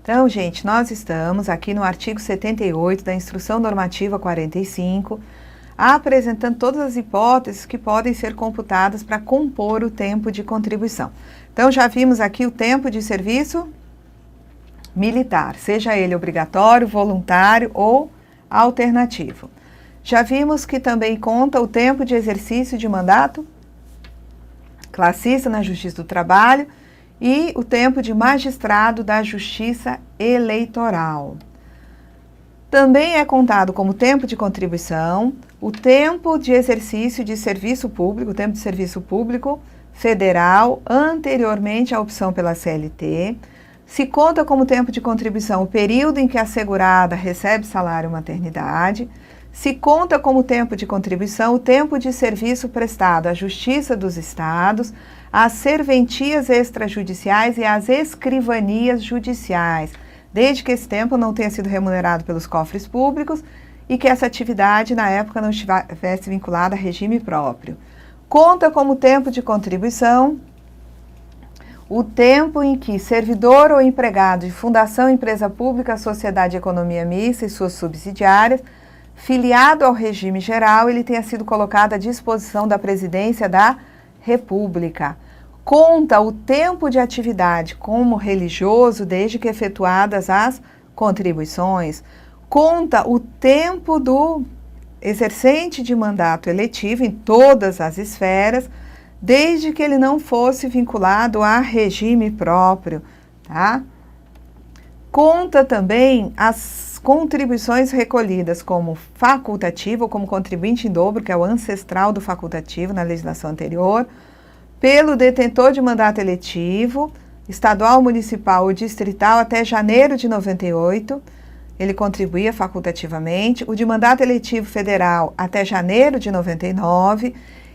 Então, gente, nós estamos aqui no artigo 78 da Instrução Normativa 45, apresentando todas as hipóteses que podem ser computadas para compor o tempo de contribuição. Então, já vimos aqui o tempo de serviço militar, seja ele obrigatório, voluntário ou alternativo. Já vimos que também conta o tempo de exercício de mandato classista na Justiça do Trabalho e o tempo de magistrado da Justiça Eleitoral. Também é contado como tempo de contribuição o tempo de exercício de serviço público, o tempo de serviço público federal, anteriormente à opção pela CLT. Se conta como tempo de contribuição o período em que a segurada recebe salário maternidade. Se conta como tempo de contribuição o tempo de serviço prestado à Justiça dos Estados, às serventias extrajudiciais e às escrivanias judiciais, desde que esse tempo não tenha sido remunerado pelos cofres públicos e que essa atividade, na época, não estivesse vinculada a regime próprio. Conta como tempo de contribuição o tempo em que servidor ou empregado de fundação, empresa pública, sociedade de economia mista e suas subsidiárias, filiado ao regime geral, ele tenha sido colocado à disposição da Presidência da República. Conta o tempo de atividade como religioso, desde que efetuadas as contribuições. Conta o tempo do exercente de mandato eletivo em todas as esferas, desde que ele não fosse vinculado a regime próprio, tá? Conta também as contribuições recolhidas como facultativo ou como contribuinte em dobro, que é o ancestral do facultativo na legislação anterior, pelo detentor de mandato eletivo, estadual, municipal ou distrital até janeiro de 98, ele contribuía facultativamente, o de mandato eletivo federal até janeiro de 99,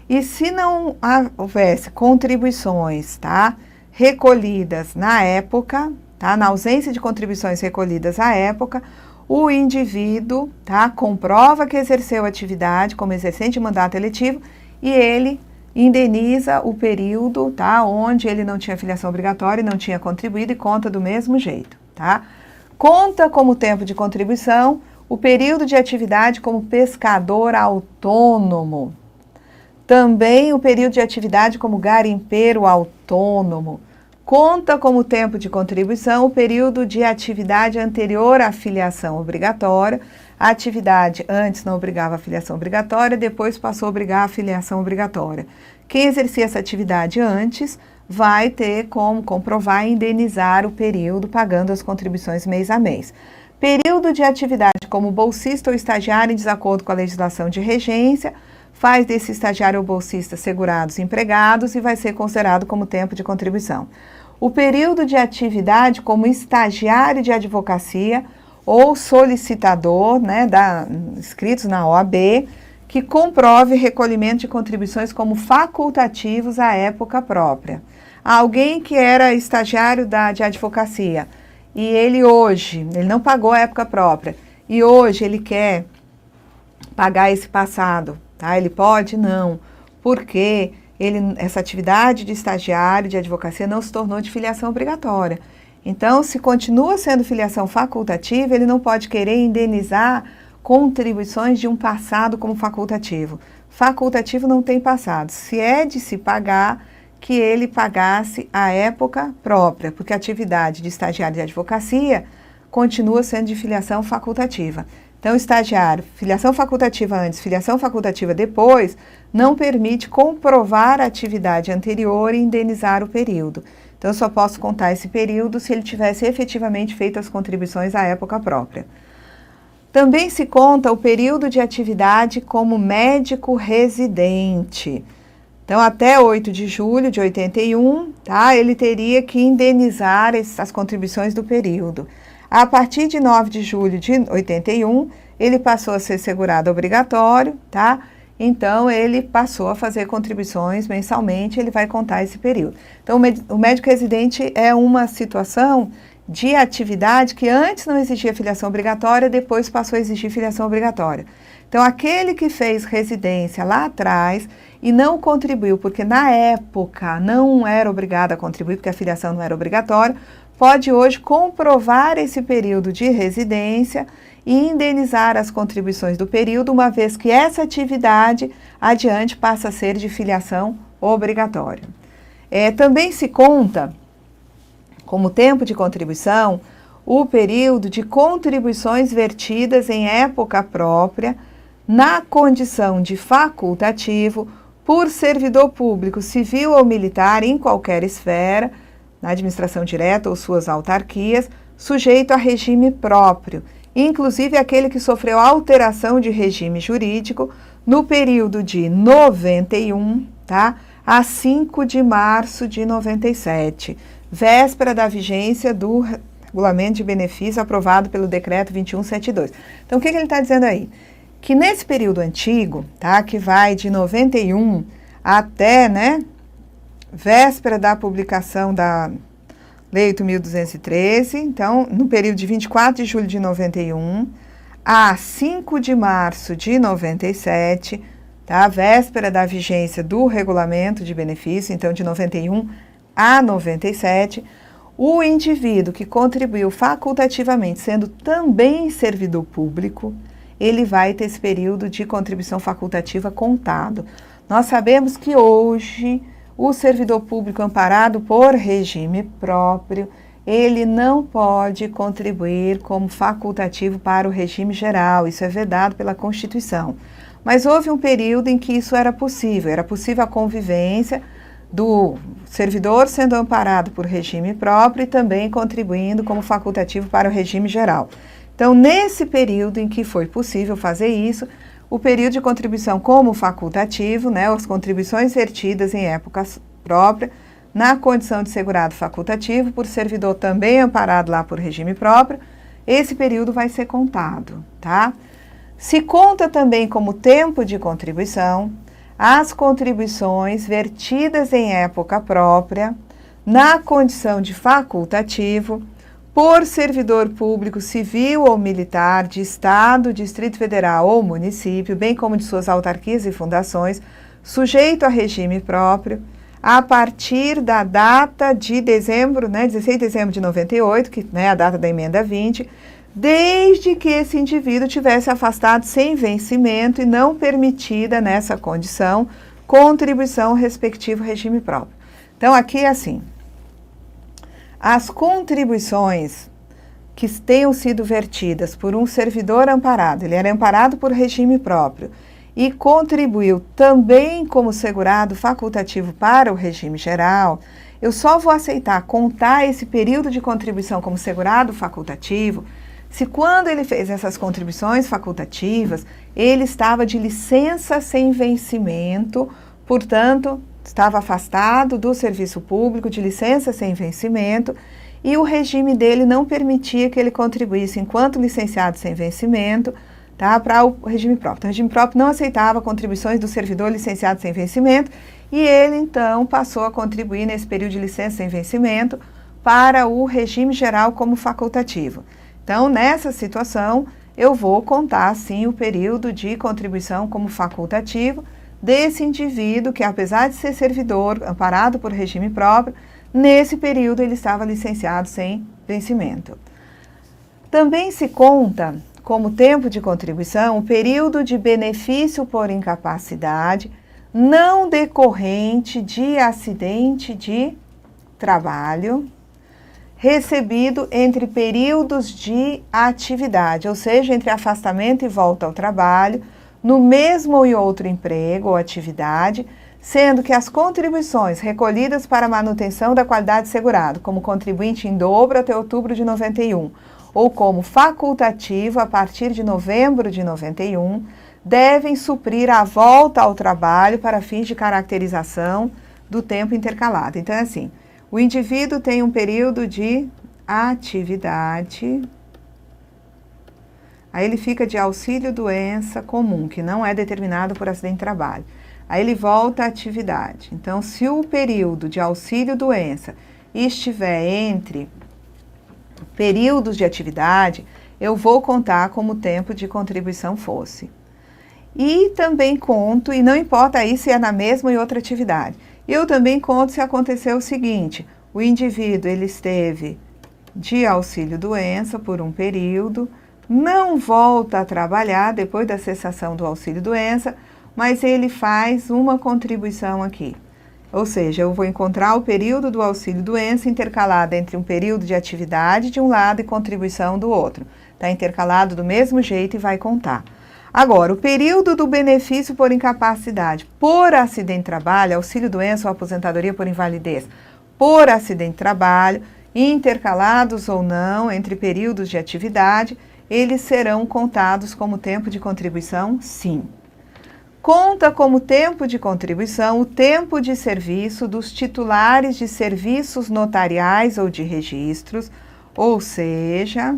e se não houvesse contribuições, tá, recolhidas na época, tá, na ausência de contribuições recolhidas à época, o indivíduo, tá, comprova que exerceu atividade como exercente de mandato eletivo e ele indeniza o período, tá, onde ele não tinha filiação obrigatória e não tinha contribuído e conta do mesmo jeito, tá? Conta como tempo de contribuição o período de atividade como pescador autônomo. Também o período de atividade como garimpeiro autônomo. Conta como tempo de contribuição o período de atividade anterior à filiação obrigatória. A atividade antes não obrigava a filiação obrigatória, depois passou a obrigar a filiação obrigatória. Quem exercia essa atividade antes vai ter como comprovar e indenizar o período pagando as contribuições mês a mês. Período de atividade como bolsista ou estagiário em desacordo com a legislação de regência, faz desse estagiário ou bolsista segurados empregados e vai ser considerado como tempo de contribuição. O período de atividade como estagiário de advocacia ou solicitador, né, inscritos na OAB, que comprove recolhimento de contribuições como facultativos à época própria. Alguém que era estagiário de advocacia e ele não pagou a época própria e hoje ele quer pagar esse passado, tá? Ele pode? Não, porque essa atividade de estagiário de advocacia não se tornou de filiação obrigatória. Então, se continua sendo filiação facultativa, ele não pode querer indenizar contribuições de um passado como facultativo. Facultativo não tem passado. Se é de se pagar, que ele pagasse a época própria, porque a atividade de estagiário de advocacia continua sendo de filiação facultativa. Então, estagiário, filiação facultativa antes, filiação facultativa depois, não permite comprovar a atividade anterior e indenizar o período. Então, eu só posso contar esse período se ele tivesse efetivamente feito as contribuições à época própria. Também se conta o período de atividade como médico residente. Então, até 8 de julho de 81, tá, ele teria que indenizar as contribuições do período. A partir de 9 de julho de 81, ele passou a ser segurado obrigatório, tá? Então, ele passou a fazer contribuições mensalmente, ele vai contar esse período. Então, o médico residente é uma situação de atividade que antes não exigia filiação obrigatória, depois passou a exigir filiação obrigatória. Então, aquele que fez residência lá atrás e não contribuiu, porque na época não era obrigado a contribuir, porque a filiação não era obrigatória, pode hoje comprovar esse período de residência e indenizar as contribuições do período, uma vez que essa atividade adiante passa a ser de filiação obrigatória. Também se conta como tempo de contribuição o período de contribuições vertidas em época própria, na condição de facultativo, por servidor público, civil ou militar em qualquer esfera, na administração direta ou suas autarquias, sujeito a regime próprio, inclusive aquele que sofreu alteração de regime jurídico no período de 91, tá, a 5 de março de 97, véspera da vigência do regulamento de benefício aprovado pelo decreto 2172. Então, o que ele está dizendo aí? Que nesse período antigo, tá, que vai de 91 até, né, véspera da publicação da Lei 8.213, então, no período de 24 de julho de 91 a 5 de março de 97, tá, véspera da vigência do regulamento de benefício, então, de 91 a 97, o indivíduo que contribuiu facultativamente, sendo também servidor público, ele vai ter esse período de contribuição facultativa contado. Nós sabemos que hoje o servidor público amparado por regime próprio, ele não pode contribuir como facultativo para o regime geral, isso é vedado pela Constituição. Mas houve um período em que isso era possível a convivência do servidor sendo amparado por regime próprio e também contribuindo como facultativo para o regime geral. Então, nesse período em que foi possível fazer isso, o período de contribuição como facultativo, né, as contribuições vertidas em época própria, na condição de segurado facultativo, por servidor também amparado lá por regime próprio, esse período vai ser contado, tá? Se conta também como tempo de contribuição as contribuições vertidas em época própria, na condição de facultativo, por servidor público civil ou militar de Estado, Distrito Federal ou município, bem como de suas autarquias e fundações, sujeito a regime próprio, a partir da data de dezembro, 16 de dezembro de 98, que é a data da emenda 20, desde que esse indivíduo tivesse afastado sem vencimento e não permitida nessa condição contribuição respectivo regime próprio. Então, aqui é assim, as contribuições que tenham sido vertidas por um servidor amparado, ele era amparado por regime próprio e contribuiu também como segurado facultativo para o regime geral, eu só vou aceitar contar esse período de contribuição como segurado facultativo se quando ele fez essas contribuições facultativas, ele estava de licença sem vencimento, portanto, estava afastado do serviço público, de licença sem vencimento, e o regime dele não permitia que ele contribuísse enquanto licenciado sem vencimento, tá, para o regime próprio. Então, o regime próprio não aceitava contribuições do servidor licenciado sem vencimento, e ele, então, passou a contribuir nesse período de licença sem vencimento para o regime geral como facultativo. Então, nessa situação, eu vou contar, sim, o período de contribuição como facultativo desse indivíduo que, apesar de ser servidor amparado por regime próprio, nesse período ele estava licenciado sem vencimento. Também se conta como tempo de contribuição o período de benefício por incapacidade não decorrente de acidente de trabalho, recebido entre períodos de atividade, ou seja, entre afastamento e volta ao trabalho, no mesmo ou em outro emprego ou atividade, sendo que as contribuições recolhidas para a manutenção da qualidade segurado, como contribuinte em dobro até outubro de 91, ou como facultativo a partir de novembro de 91, devem suprir a volta ao trabalho para fins de caracterização do tempo intercalado. Então, é assim, o indivíduo tem um período de atividade, aí ele fica de auxílio-doença comum, que não é determinado por acidente de trabalho. Aí ele volta à atividade. Então, se o período de auxílio-doença estiver entre períodos de atividade, eu vou contar como o tempo de contribuição fosse. E também conto, e não importa aí se é na mesma e outra atividade, eu também conto se aconteceu o seguinte, o indivíduo ele esteve de auxílio-doença por um período, não volta a trabalhar depois da cessação do auxílio-doença, mas ele faz uma contribuição aqui. Ou seja, eu vou encontrar o período do auxílio-doença intercalado entre um período de atividade de um lado e contribuição do outro. Está intercalado do mesmo jeito e vai contar. Agora, o período do benefício por incapacidade por acidente de trabalho, auxílio-doença ou aposentadoria por invalidez, por acidente de trabalho, intercalados ou não entre períodos de atividade, eles serão contados como tempo de contribuição? Sim. Conta como tempo de contribuição o tempo de serviço dos titulares de serviços notariais ou de registros, ou seja,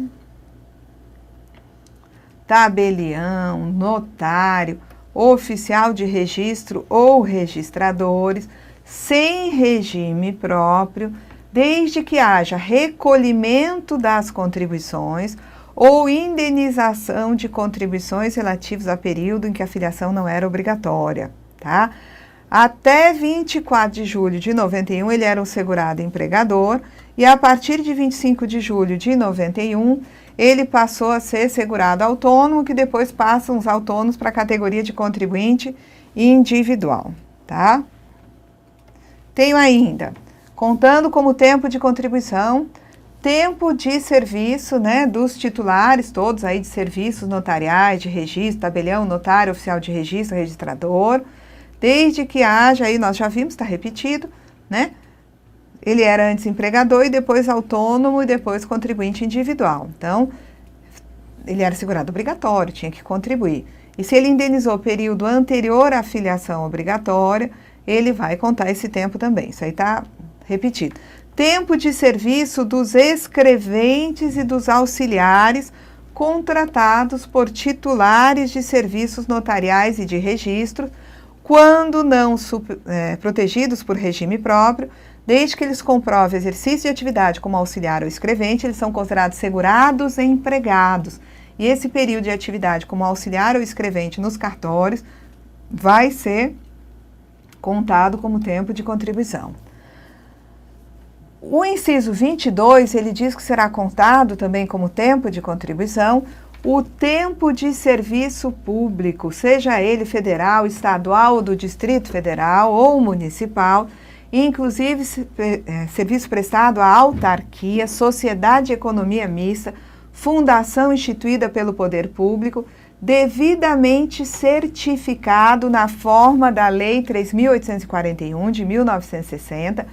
tabelião, notário, oficial de registro ou registradores, sem regime próprio, desde que haja recolhimento das contribuições ou indenização de contribuições relativas a período em que a filiação não era obrigatória, tá? Até 24 de julho de 91 ele era um segurado empregador e a partir de 25 de julho de 91 ele passou a ser segurado autônomo, que depois passam os autônomos para a categoria de contribuinte individual, tá? Tenho ainda, contando como tempo de contribuição, tempo de serviço, né, dos titulares todos aí de serviços notariais, de registro, tabelião, notário, oficial de registro, registrador, desde que haja, aí nós já vimos, está repetido, né, ele era antes empregador e depois autônomo e depois contribuinte individual. Então, ele era segurado obrigatório, tinha que contribuir. E se ele indenizou o período anterior à filiação obrigatória, ele vai contar esse tempo também. Isso aí está repetido. Tempo de serviço dos escreventes e dos auxiliares contratados por titulares de serviços notariais e de registro, quando não protegidos por regime próprio, desde que eles comprovem exercício de atividade como auxiliar ou escrevente, eles são considerados segurados e empregados. E esse período de atividade como auxiliar ou escrevente nos cartórios vai ser contado como tempo de contribuição. O inciso 22, ele diz que será contado também como tempo de contribuição o tempo de serviço público, seja ele federal, estadual ou do Distrito Federal ou municipal, inclusive serviço prestado à autarquia, sociedade de economia mista, fundação instituída pelo poder público, devidamente certificado na forma da Lei 3.841 de 1960,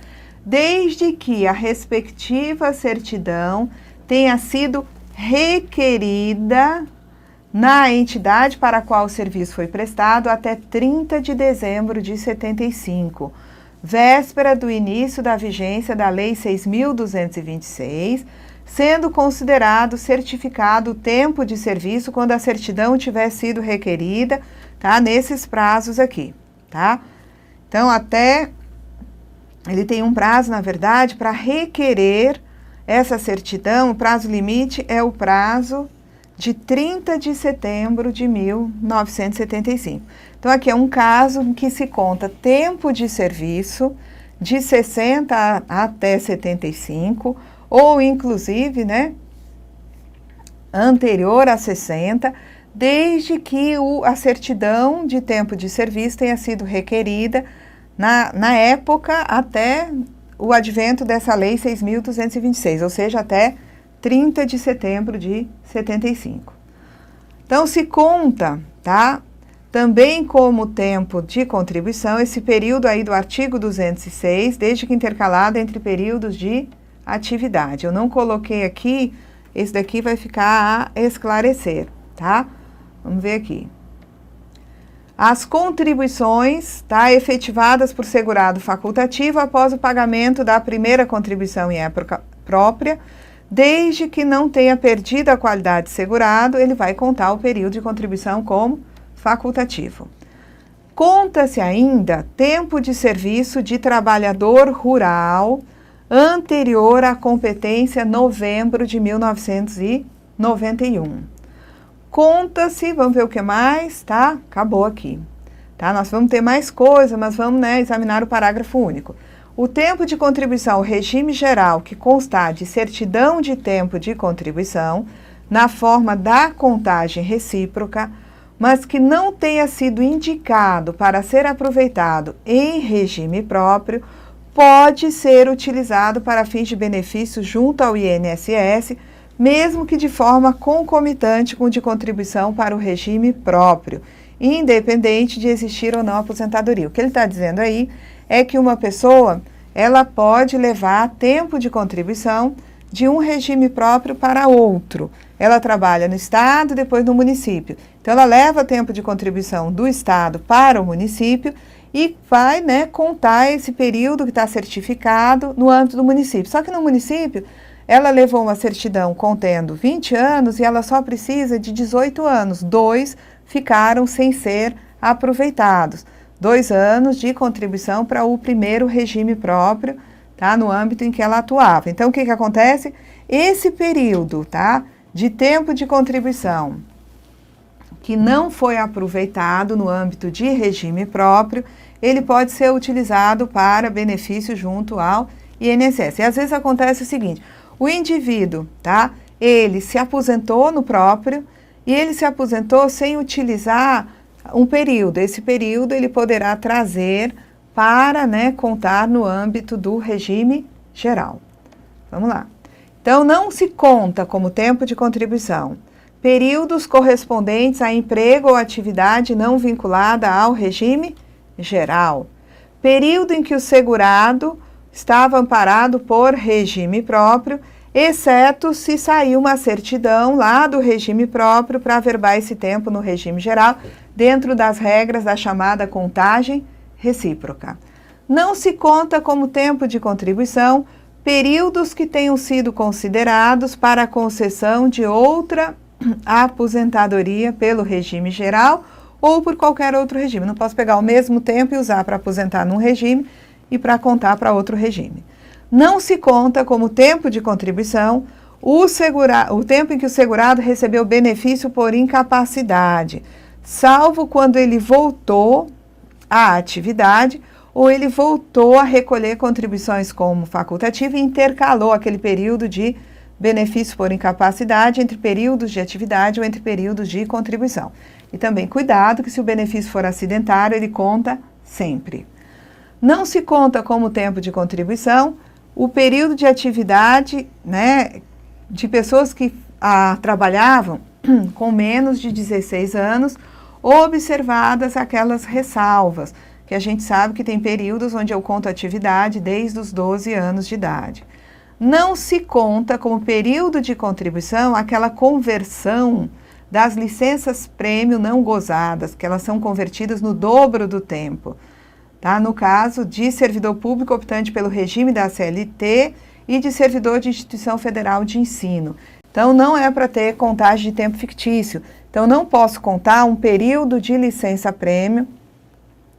desde que a respectiva certidão tenha sido requerida na entidade para a qual o serviço foi prestado até 30 de dezembro de 75, véspera do início da vigência da Lei 6.226, sendo considerado certificado o tempo de serviço quando a certidão tiver sido requerida, tá? Nesses prazos aqui, tá? Então, até ele tem um prazo, na verdade, para requerer essa certidão. O prazo limite é o prazo de 30 de setembro de 1975. Então, aqui é um caso em que se conta tempo de serviço de 60 até 75, ou inclusive, né, anterior a 60, desde que a certidão de tempo de serviço tenha sido requerida na época até o advento dessa Lei 6.226, ou seja, até 30 de setembro de 75. Então, se conta, tá, também como tempo de contribuição esse período aí do artigo 206, desde que intercalado entre períodos de atividade. Eu não coloquei aqui, esse daqui vai ficar a esclarecer, tá? Vamos ver aqui. As contribuições, tá, efetivadas por segurado facultativo após o pagamento da primeira contribuição em época própria, desde que não tenha perdido a qualidade de segurado, ele vai contar o período de contribuição como facultativo. Conta-se ainda tempo de serviço de trabalhador rural anterior à competência novembro de 1991. Conta-se, vamos ver o que mais, tá? Acabou aqui. Tá? Nós vamos ter mais coisa, mas vamos, né, examinar o parágrafo único. O tempo de contribuição, o regime geral, que constar de certidão de tempo de contribuição, na forma da contagem recíproca, mas que não tenha sido indicado para ser aproveitado em regime próprio, pode ser utilizado para fins de benefício junto ao INSS, mesmo que de forma concomitante com o de contribuição para o regime próprio, independente de existir ou não aposentadoria. O que ele está dizendo aí é que uma pessoa, ela pode levar tempo de contribuição de um regime próprio para outro. Ela trabalha no Estado, depois no município. Então, ela leva tempo de contribuição do Estado para o município e vai, contar esse período que está certificado no âmbito do município. Só que no município, ela levou uma certidão contendo 20 anos e ela só precisa de 18 anos. 2 ficaram sem ser aproveitados. 2 anos de contribuição para o primeiro regime próprio, tá? No âmbito em que ela atuava. Então, o que acontece? Esse período, tá? De tempo de contribuição que não foi aproveitado no âmbito de regime próprio, ele pode ser utilizado para benefício junto ao INSS. E às vezes acontece o seguinte, o indivíduo, tá? Ele se aposentou no próprio e ele se aposentou sem utilizar um período. Esse período ele poderá trazer para, contar no âmbito do regime geral. Vamos lá. Então, não se conta como tempo de contribuição períodos correspondentes a emprego ou atividade não vinculada ao regime geral. Período em que o segurado estava amparado por regime próprio, exceto se sair uma certidão lá do regime próprio para averbar esse tempo no regime geral, dentro das regras da chamada contagem recíproca. Não se conta como tempo de contribuição períodos que tenham sido considerados para a concessão de outra aposentadoria pelo regime geral ou por qualquer outro regime. Não posso pegar o mesmo tempo e usar para aposentar num regime e para contar para outro regime. Não se conta como tempo de contribuição o tempo em que o segurado recebeu benefício por incapacidade, salvo quando ele voltou à atividade ou ele voltou a recolher contribuições como facultativa e intercalou aquele período de benefício por incapacidade entre períodos de atividade ou entre períodos de contribuição. E também cuidado que se o benefício for acidentário, ele conta sempre. Não se conta como tempo de contribuição o período de atividade, de pessoas que trabalhavam com menos de 16 anos, observadas aquelas ressalvas, que a gente sabe que tem períodos onde eu conto atividade desde os 12 anos de idade. Não se conta como período de contribuição aquela conversão das licenças prêmio não gozadas, que elas são convertidas no dobro do tempo. Tá? No caso de servidor público optante pelo regime da CLT e de servidor de instituição federal de ensino. Então, não é para ter contagem de tempo fictício. Então, não posso contar um período de licença prêmio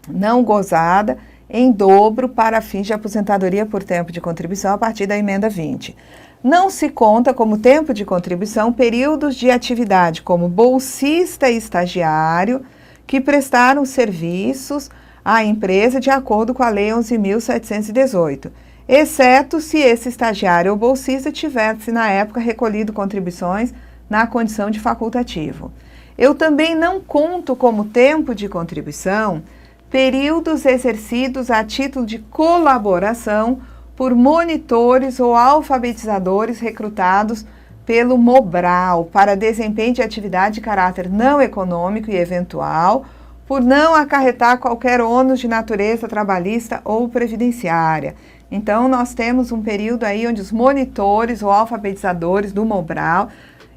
não gozada em dobro para fins de aposentadoria por tempo de contribuição a partir da emenda 20. Não se conta como tempo de contribuição períodos de atividade como bolsista e estagiário que prestaram serviços à empresa de acordo com a Lei 11.718, exceto se esse estagiário ou bolsista tivesse, na época, recolhido contribuições na condição de facultativo. Eu também não conto como tempo de contribuição períodos exercidos a título de colaboração por monitores ou alfabetizadores recrutados pelo Mobral para desempenho de atividade de caráter não econômico e eventual, por não acarretar qualquer ônus de natureza trabalhista ou previdenciária. Então, nós temos um período aí onde os monitores ou alfabetizadores do Mobral,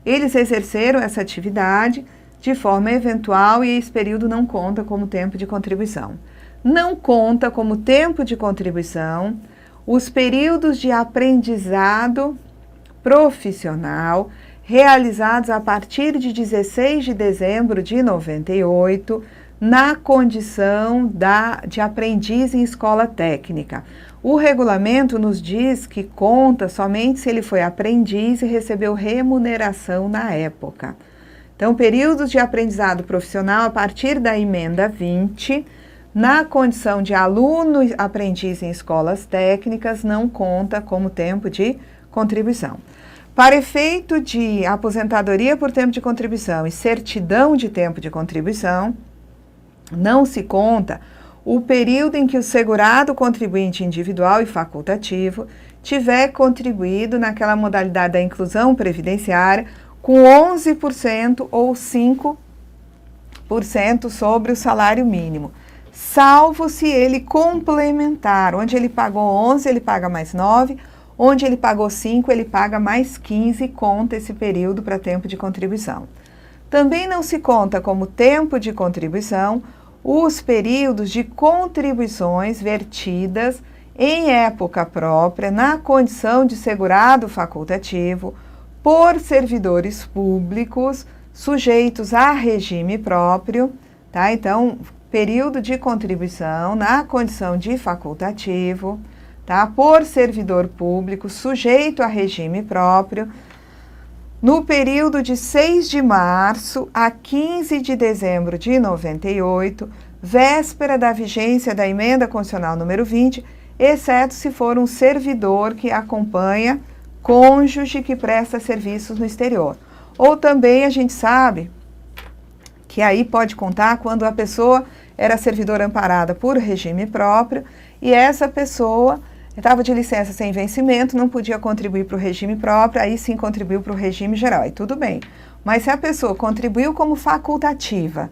eles exerceram essa atividade de forma eventual e esse período não conta como tempo de contribuição. Não conta como tempo de contribuição os períodos de aprendizado profissional realizados a partir de 16 de dezembro de 98 na condição de aprendiz em escola técnica. O regulamento nos diz que conta somente se ele foi aprendiz e recebeu remuneração na época. Então, períodos de aprendizado profissional a partir da emenda 20 Na condição de aluno aprendiz em escolas técnicas, não conta como tempo de contribuição. Para efeito de aposentadoria por tempo de contribuição e certidão de tempo de contribuição, não se conta o período em que o segurado contribuinte individual e facultativo tiver contribuído naquela modalidade da inclusão previdenciária com 11% ou 5% sobre o salário mínimo, salvo se ele complementar, onde ele pagou 11, ele paga mais 9, onde ele pagou 5, ele paga mais 15, conta esse período para tempo de contribuição. Também não se conta como tempo de contribuição os períodos de contribuições vertidas em época própria na condição de segurado facultativo por servidores públicos sujeitos a regime próprio, tá? Então, período de contribuição na condição de facultativo, tá? Por servidor público sujeito a regime próprio, no período de 6 de março a 15 de dezembro de 98, véspera da vigência da emenda constitucional número 20, exceto se for um servidor que acompanha cônjuge que presta serviços no exterior. Ou também a gente sabe que aí pode contar quando a pessoa era servidora amparada por regime próprio e essa pessoa estava de licença sem vencimento, não podia contribuir para o regime próprio, aí sim contribuiu para o regime geral, aí tudo bem. Mas se a pessoa contribuiu como facultativa,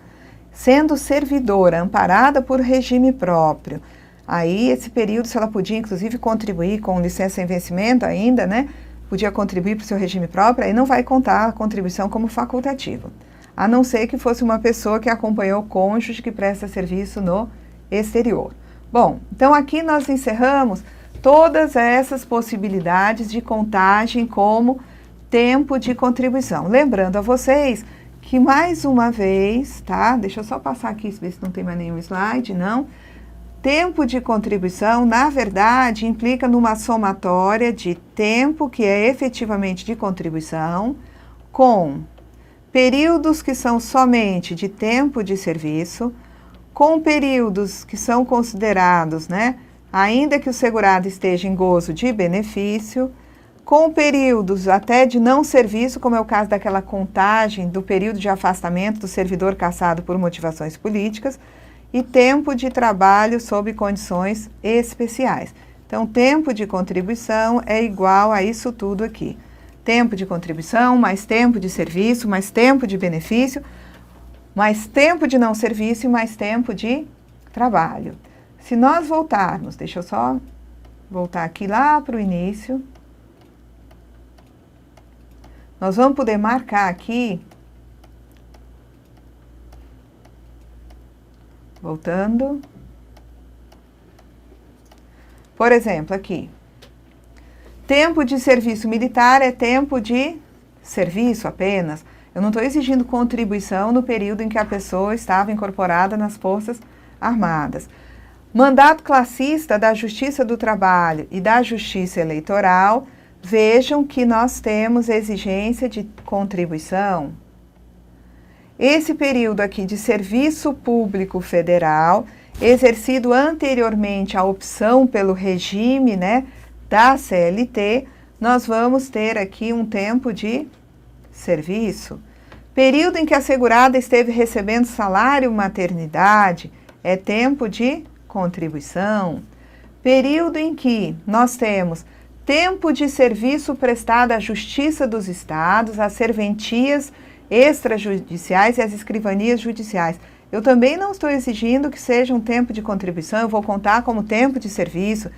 sendo servidora amparada por regime próprio, aí esse período, se ela podia inclusive contribuir com licença sem vencimento ainda, né? Podia contribuir para o seu regime próprio, aí não vai contar a contribuição como facultativa. A não ser que fosse uma pessoa que acompanhou o cônjuge que presta serviço no exterior. Bom, então aqui nós encerramos todas essas possibilidades de contagem como tempo de contribuição. Lembrando a vocês que mais uma vez, tá? Deixa eu só passar aqui, ver se não tem mais nenhum slide, não. Tempo de contribuição, na verdade, implica numa somatória de tempo que é efetivamente de contribuição com períodos que são somente de tempo de serviço, com períodos que são considerados, né, ainda que o segurado esteja em gozo de benefício, com períodos até de não serviço, como é o caso daquela contagem do período de afastamento do servidor cassado por motivações políticas, e tempo de trabalho sob condições especiais. Então, tempo de contribuição é igual a isso tudo aqui. Tempo de contribuição, mais tempo de serviço, mais tempo de benefício, mais tempo de não serviço e mais tempo de trabalho. Se nós voltarmos, deixa eu só voltar aqui lá para o início, nós vamos poder marcar aqui, voltando, por exemplo, aqui, tempo de serviço militar é tempo de serviço apenas. Eu não estou exigindo contribuição no período em que a pessoa estava incorporada nas Forças Armadas. Mandato classista da Justiça do Trabalho e da Justiça Eleitoral, vejam que nós temos exigência de contribuição. Esse período aqui de serviço público federal, exercido anteriormente à opção pelo regime, né, da CLT, nós vamos ter aqui um tempo de serviço. Período em que a segurada esteve recebendo salário maternidade, é tempo de contribuição. Período em que nós temos tempo de serviço prestado à Justiça dos Estados, às serventias extrajudiciais e às escrivanias judiciais. Eu também não estou exigindo que seja um tempo de contribuição, eu vou contar como tempo de serviço.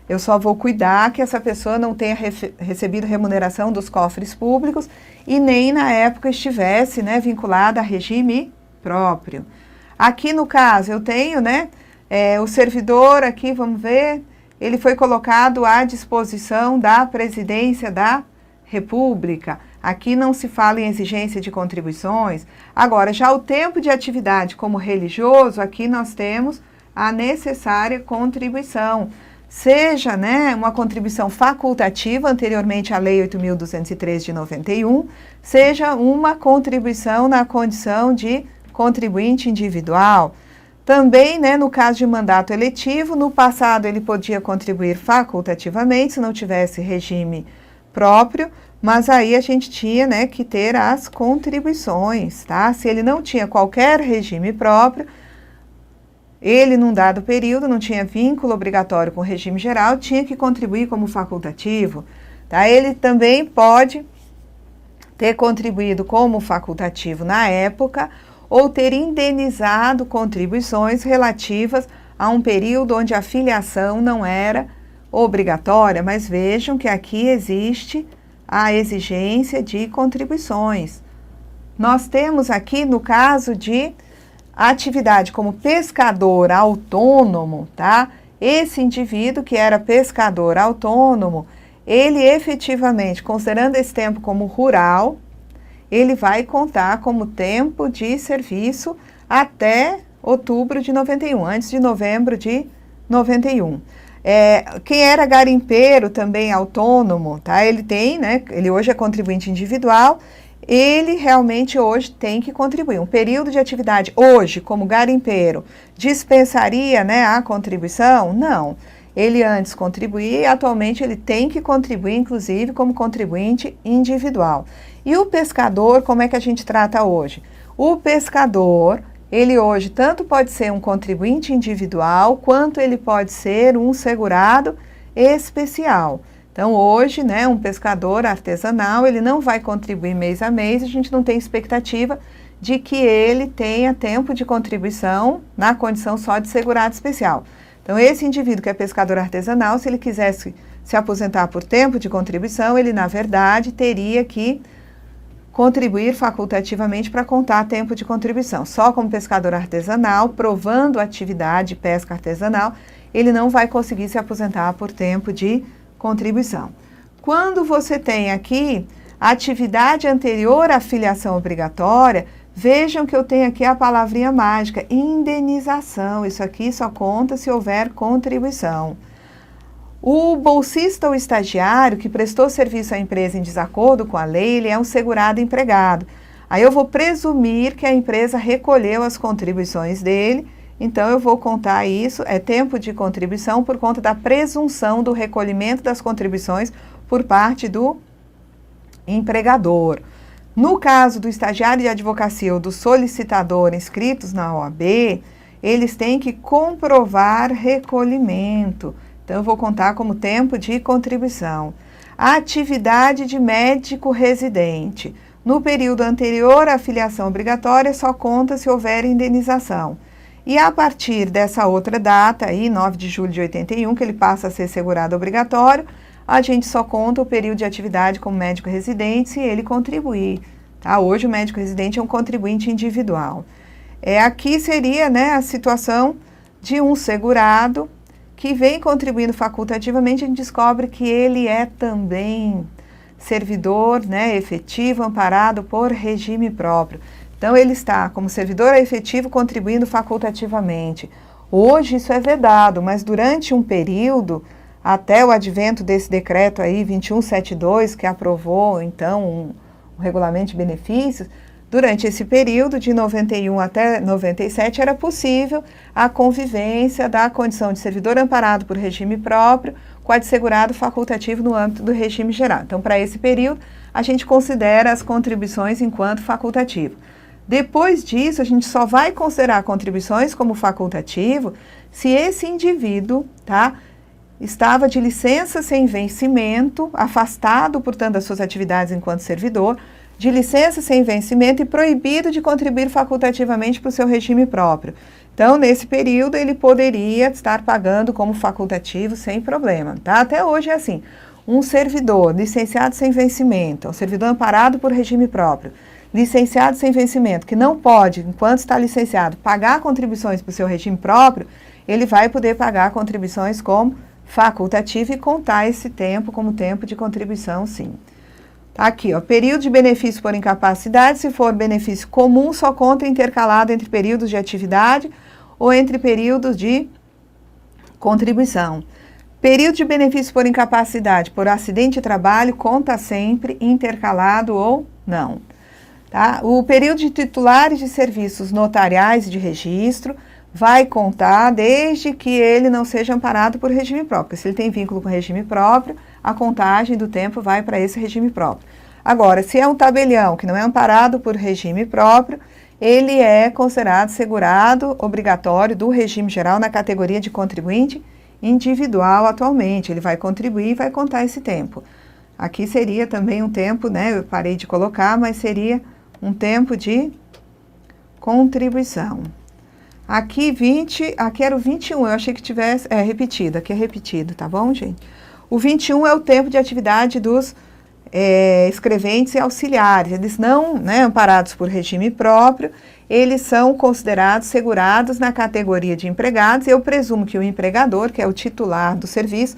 Eu só vou cuidar que essa pessoa não tenha recebido remuneração dos cofres públicos e nem na época estivesse, né, vinculada a regime próprio. Aqui no caso eu tenho, né, o servidor aqui, vamos ver, ele foi colocado à disposição da Presidência da República. Aqui não se fala em exigência de contribuições. Agora, já o tempo de atividade como religioso, aqui nós temos a necessária contribuição. Seja, né, uma contribuição facultativa, anteriormente à Lei 8.203 de 91, seja uma contribuição na condição de contribuinte individual. Também, né, no caso de mandato eletivo, no passado ele podia contribuir facultativamente, se não tivesse regime próprio, mas aí a gente tinha, né, que ter as contribuições, tá? Se ele não tinha qualquer regime próprio, ele, num dado período, não tinha vínculo obrigatório com o regime geral, tinha que contribuir como facultativo, tá? Ele também pode ter contribuído como facultativo na época, ou ter indenizado contribuições relativas a um período onde a filiação não era obrigatória, mas vejam que aqui existe a exigência de contribuições. Nós temos aqui, no caso de atividade como pescador autônomo, tá? Esse indivíduo que era pescador autônomo, ele efetivamente, considerando esse tempo como rural, ele vai contar como tempo de serviço até outubro de 91, antes de novembro de 91. Quem era garimpeiro também autônomo, tá? Ele tem, né? Ele hoje é contribuinte individual, ele realmente hoje tem que contribuir. Um período de atividade hoje, como garimpeiro, dispensaria, né, a contribuição? Não. Ele antes contribuía e atualmente ele tem que contribuir, inclusive, como contribuinte individual. E o pescador, como é que a gente trata hoje? O pescador, ele hoje tanto pode ser um contribuinte individual, quanto ele pode ser um segurado especial. Então, hoje, né, um pescador artesanal, ele não vai contribuir mês a mês, a gente não tem expectativa de que ele tenha tempo de contribuição na condição só de segurado especial. Então, esse indivíduo que é pescador artesanal, se ele quisesse se aposentar por tempo de contribuição, ele, na verdade, teria que contribuir facultativamente para contar tempo de contribuição. Só como pescador artesanal, provando a atividade de pesca artesanal, ele não vai conseguir se aposentar por tempo de contribuição. Quando você tem aqui atividade anterior à filiação obrigatória, vejam que eu tenho aqui a palavrinha mágica, indenização. Isso aqui só conta se houver contribuição. O bolsista ou estagiário que prestou serviço à empresa em desacordo com a lei, ele é um segurado empregado. Aí eu vou presumir que a empresa recolheu as contribuições dele, então eu vou contar isso, é tempo de contribuição por conta da presunção do recolhimento das contribuições por parte do empregador. No caso do estagiário de advocacia ou do solicitador inscritos na OAB, eles têm que comprovar recolhimento. Então, eu vou contar como tempo de contribuição. A atividade de médico residente. No período anterior à filiação obrigatória, só conta se houver indenização. E a partir dessa outra data, aí, 9 de julho de 81, que ele passa a ser segurado obrigatório, a gente só conta o período de atividade como médico residente se ele contribuir. Tá? Hoje o médico residente é um contribuinte individual. Aqui seria, né, a situação de um segurado que vem contribuindo facultativamente, a gente descobre que ele é também servidor, né, efetivo, amparado por regime próprio. Então, ele está como servidor efetivo contribuindo facultativamente. Hoje isso é vedado, mas durante um período, até o advento desse decreto aí, 2172, que aprovou, então, um regulamento de benefícios, durante esse período, de 91 até 97, era possível a convivência da condição de servidor amparado por regime próprio com a de segurado facultativo no âmbito do regime geral. Então, para esse período, a gente considera as contribuições enquanto facultativo. Depois disso, a gente só vai considerar contribuições como facultativo se esse indivíduo, tá, estava de licença sem vencimento, afastado, portanto, das suas atividades enquanto servidor, de licença sem vencimento e proibido de contribuir facultativamente para o seu regime próprio. Então, nesse período, ele poderia estar pagando como facultativo sem problema, tá? Até hoje é assim, um servidor licenciado sem vencimento, um servidor amparado por regime próprio, licenciado sem vencimento, que não pode, enquanto está licenciado, pagar contribuições para o seu regime próprio, ele vai poder pagar contribuições como facultativo e contar esse tempo como tempo de contribuição, sim. Aqui, ó, período de benefício por incapacidade, se for benefício comum, só conta intercalado entre períodos de atividade ou entre períodos de contribuição. Período de benefício por incapacidade por acidente de trabalho conta sempre intercalado ou não. Tá? O período de titulares de serviços notariais e de registro vai contar desde que ele não seja amparado por regime próprio. Se ele tem vínculo com regime próprio, a contagem do tempo vai para esse regime próprio. Agora, se é um tabelião que não é amparado por regime próprio, ele é considerado segurado obrigatório do regime geral na categoria de contribuinte individual atualmente. Ele vai contribuir e vai contar esse tempo. Aqui seria também um tempo, né? Eu parei de colocar, mas seria um tempo de contribuição. Aqui aqui era o 21, eu achei que tivesse, repetido, aqui é repetido, tá bom, gente? O 21 é o tempo de atividade dos escreventes e auxiliares. Eles não, né, amparados por regime próprio, eles são considerados segurados na categoria de empregados. Eu presumo que o empregador, que é o titular do serviço,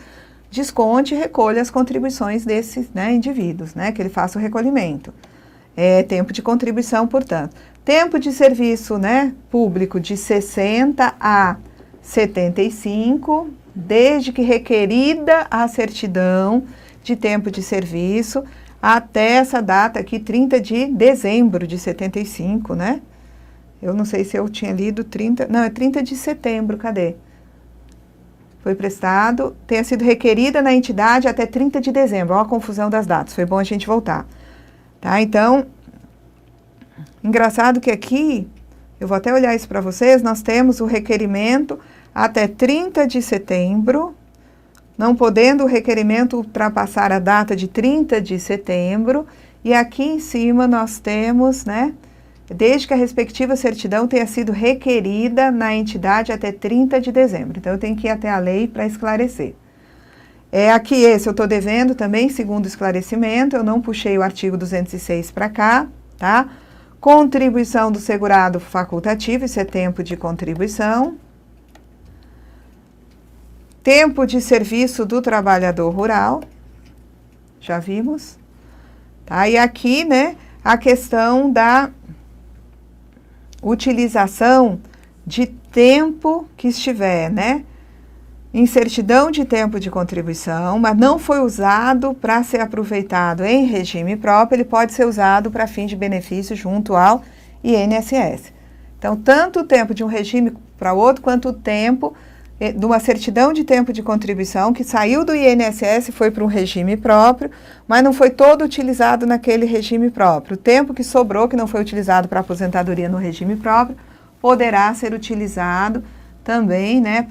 desconte e recolha as contribuições desses, né, indivíduos, né, que ele faça o recolhimento. É tempo de contribuição, portanto. Tempo de serviço, né, público de 60 a 75, desde que requerida a certidão de tempo de serviço, até essa data aqui, 30 de dezembro de 75, né? Eu não sei se eu tinha lido 30... Não, é 30 de setembro, cadê? Foi prestado, tenha sido requerida na entidade até 30 de dezembro. Olha a confusão das datas, foi bom a gente voltar. Tá, então, engraçado que aqui, eu vou até olhar isso para vocês, nós temos o requerimento até 30 de setembro, não podendo o requerimento ultrapassar a data de 30 de setembro, e aqui em cima nós temos, né, desde que a respectiva certidão tenha sido requerida na entidade até 30 de dezembro. Então, eu tenho que ir até a lei para esclarecer. Aqui esse eu estou devendo também, segundo esclarecimento, eu não puxei o artigo 206 para cá, tá? Contribuição do segurado facultativo, isso é tempo de contribuição. Tempo de serviço do trabalhador rural, já vimos. Tá? E aqui, né, a questão da utilização de tempo que estiver, né, em certidão de tempo de contribuição, mas não foi usado para ser aproveitado em regime próprio, ele pode ser usado para fins de benefício junto ao INSS. Então, tanto o tempo de um regime para outro, quanto o tempo de uma certidão de tempo de contribuição que saiu do INSS e foi para um regime próprio, mas não foi todo utilizado naquele regime próprio. O tempo que sobrou, que não foi utilizado para aposentadoria no regime próprio, poderá ser utilizado também, né,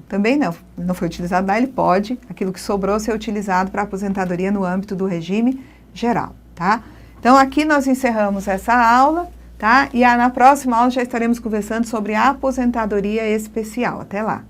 também não foi utilizado lá, ele pode, aquilo que sobrou ser utilizado para aposentadoria no âmbito do regime geral, tá? Então, aqui nós encerramos essa aula, tá? E na próxima aula já estaremos conversando sobre a aposentadoria especial. Até lá!